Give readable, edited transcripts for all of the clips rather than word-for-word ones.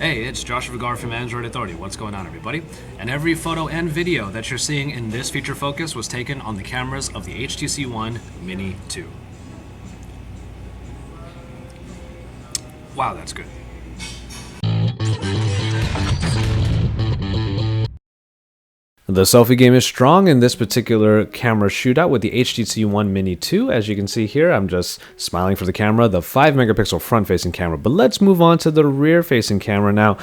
Hey, it's Joshua Vergara from Android Authority. What's going on, everybody? And every photo and video that you're seeing in this feature focus was taken on the cameras of the HTC One Mini 2. Wow, that's good. The selfie game is strong in this particular camera shootout with the HTC One Mini 2. As you can see here, I'm just smiling for the camera, the 5 megapixel front-facing camera. But let's move on to the rear-facing camera now.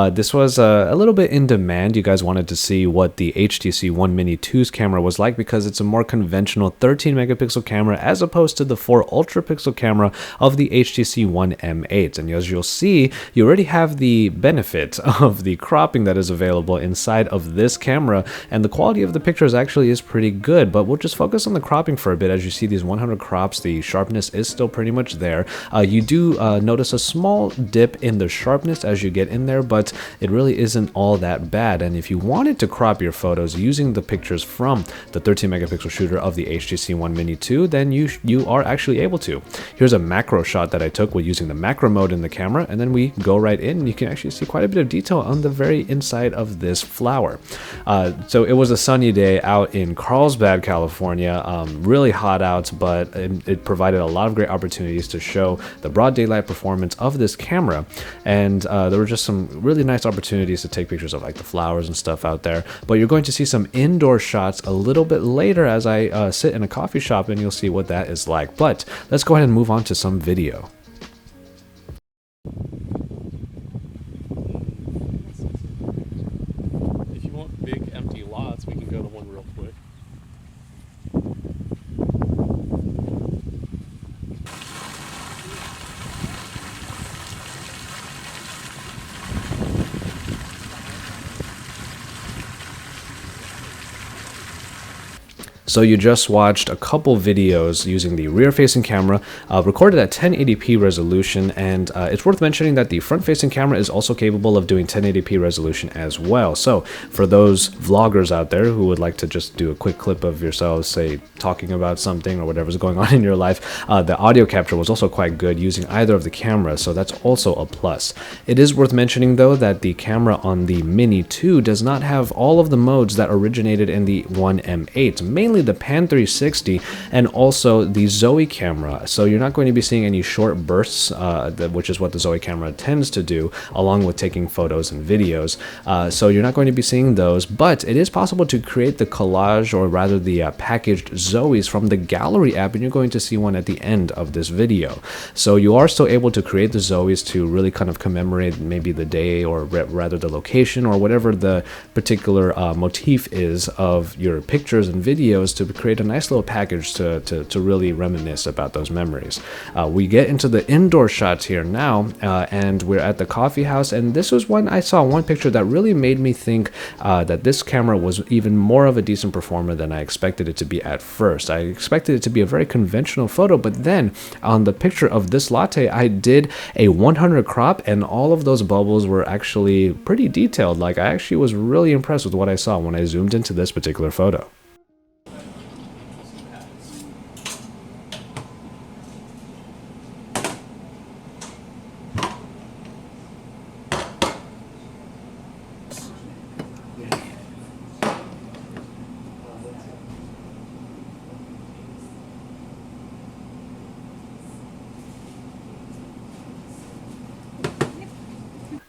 This was a little bit in demand. You guys wanted to see what the HTC One Mini 2's camera was like because it's a more conventional 13 megapixel camera as opposed to the 4 ultrapixel camera of the HTC One M8. And as you'll see, you already have the benefit of the cropping that is available inside of this camera. And the quality of the pictures actually is pretty good, but we'll just focus on the cropping for a bit. As you see these 100 crops, the sharpness is still pretty much there. You do notice a small dip in the sharpness as you get in there, but it really isn't all that bad. And if you wanted to crop your photos using the pictures from the 13 megapixel shooter of the HTC One Mini 2, then you are actually able to. Here's a macro shot that I took with using the macro mode in the camera, and then we go right in and you can actually see quite a bit of detail on the very inside of this flower. So it was a sunny day out in Carlsbad, California. Really hot out, but it provided a lot of great opportunities to show the broad daylight performance of this camera. And there were just some really nice opportunities to take pictures of like the flowers and stuff out there. But you're going to see some indoor shots a little bit later as I sit in a coffee shop, and you'll see what that is like. But let's go ahead and move on to some video. If you want big empty lots, we can go to one real quick. So you just watched a couple videos using the rear-facing camera, recorded at 1080p resolution, and it's worth mentioning that the front-facing camera is also capable of doing 1080p resolution as well. So for those vloggers out there who would like to just do a quick clip of yourselves, say, talking about something or whatever's going on in your life, the audio capture was also quite good using either of the cameras, so that's also a plus. It is worth mentioning, though, that the camera on the Mini 2 does not have all of the modes that originated in the One M8, mainly the Pan 360 and also the Zoe camera. So you're not going to be seeing any short bursts, which is what the Zoe camera tends to do, along with taking photos and videos. So you're not going to be seeing those, but it is possible to create the collage, or rather the packaged Zoes from the gallery app, and you're going to see one at the end of this video. So you are still able to create the Zoes to really kind of commemorate maybe the day, or rather the location, or whatever the particular motif is of your pictures and videos, to create a nice little package to really reminisce about those memories. We get into the indoor shots here now, and we're at the coffee house, and this was when I saw one picture that really made me think that this camera was even more of a decent performer than I expected it to be at first. I expected it to be a very conventional photo, but then on the picture of this latte, I did a 100 crop, and all of those bubbles were actually pretty detailed. Like, I actually was really impressed with what I saw when I zoomed into this particular photo.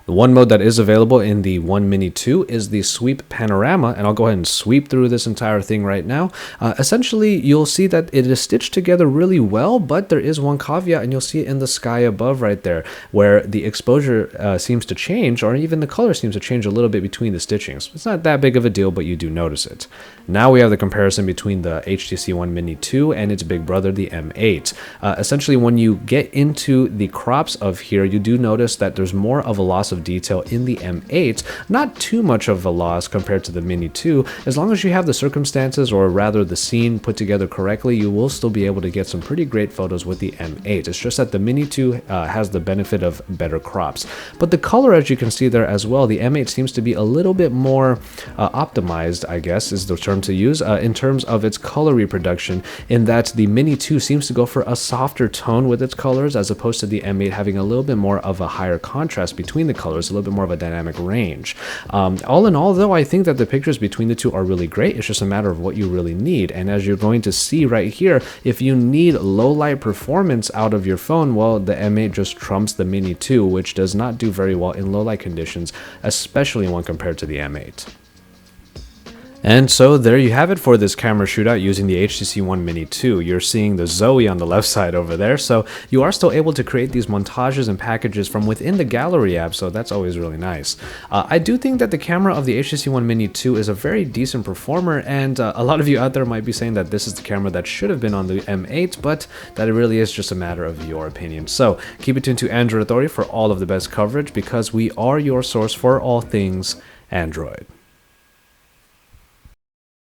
The one mode that is available in the One Mini 2 is the Sweep Panorama, and I'll go ahead and sweep through this entire thing right now. Essentially, you'll see that it is stitched together really well, but there is one caveat, and you'll see it in the sky above right there, where the exposure seems to change, or even the color seems to change a little bit between the stitchings. It's not that big of a deal, but you do notice it. Now we have the comparison between the HTC One Mini 2 and its big brother, the M8. Essentially, when you get into the crops of here, you do notice that there's more of a loss of detail in the M8, not too much of a loss compared to the Mini 2. As long as you have the circumstances, or rather the scene, put together correctly, you will still be able to get some pretty great photos with the M8. It's just that the Mini 2 has the benefit of better crops. But the color, as you can see there as well, the M8 seems to be a little bit more optimized, I guess is the term to use, in terms of its color reproduction, in that the Mini 2 seems to go for a softer tone with its colors, as opposed to the M8 having a little bit more of a higher contrast between the colors. colors, a little bit more of a dynamic range. All in all, though, I think that the pictures between the two are really great. It's just a matter of what you really need. And as you're going to see right here, if you need low light performance out of your phone, well, the M8 just trumps the Mini 2, which does not do very well in low light conditions, especially when compared to the M8. And so there you have it for this camera shootout using the HTC One Mini 2. You're seeing the Zoe on the left side over there, so you are still able to create these montages and packages from within the gallery app, so that's always really nice. I do think that the camera of the HTC One Mini 2 is a very decent performer, and a lot of you out there might be saying that this is the camera that should have been on the M8, but that it really is just a matter of your opinion. So keep it tuned to Android Authority for all of the best coverage, because we are your source for all things Android.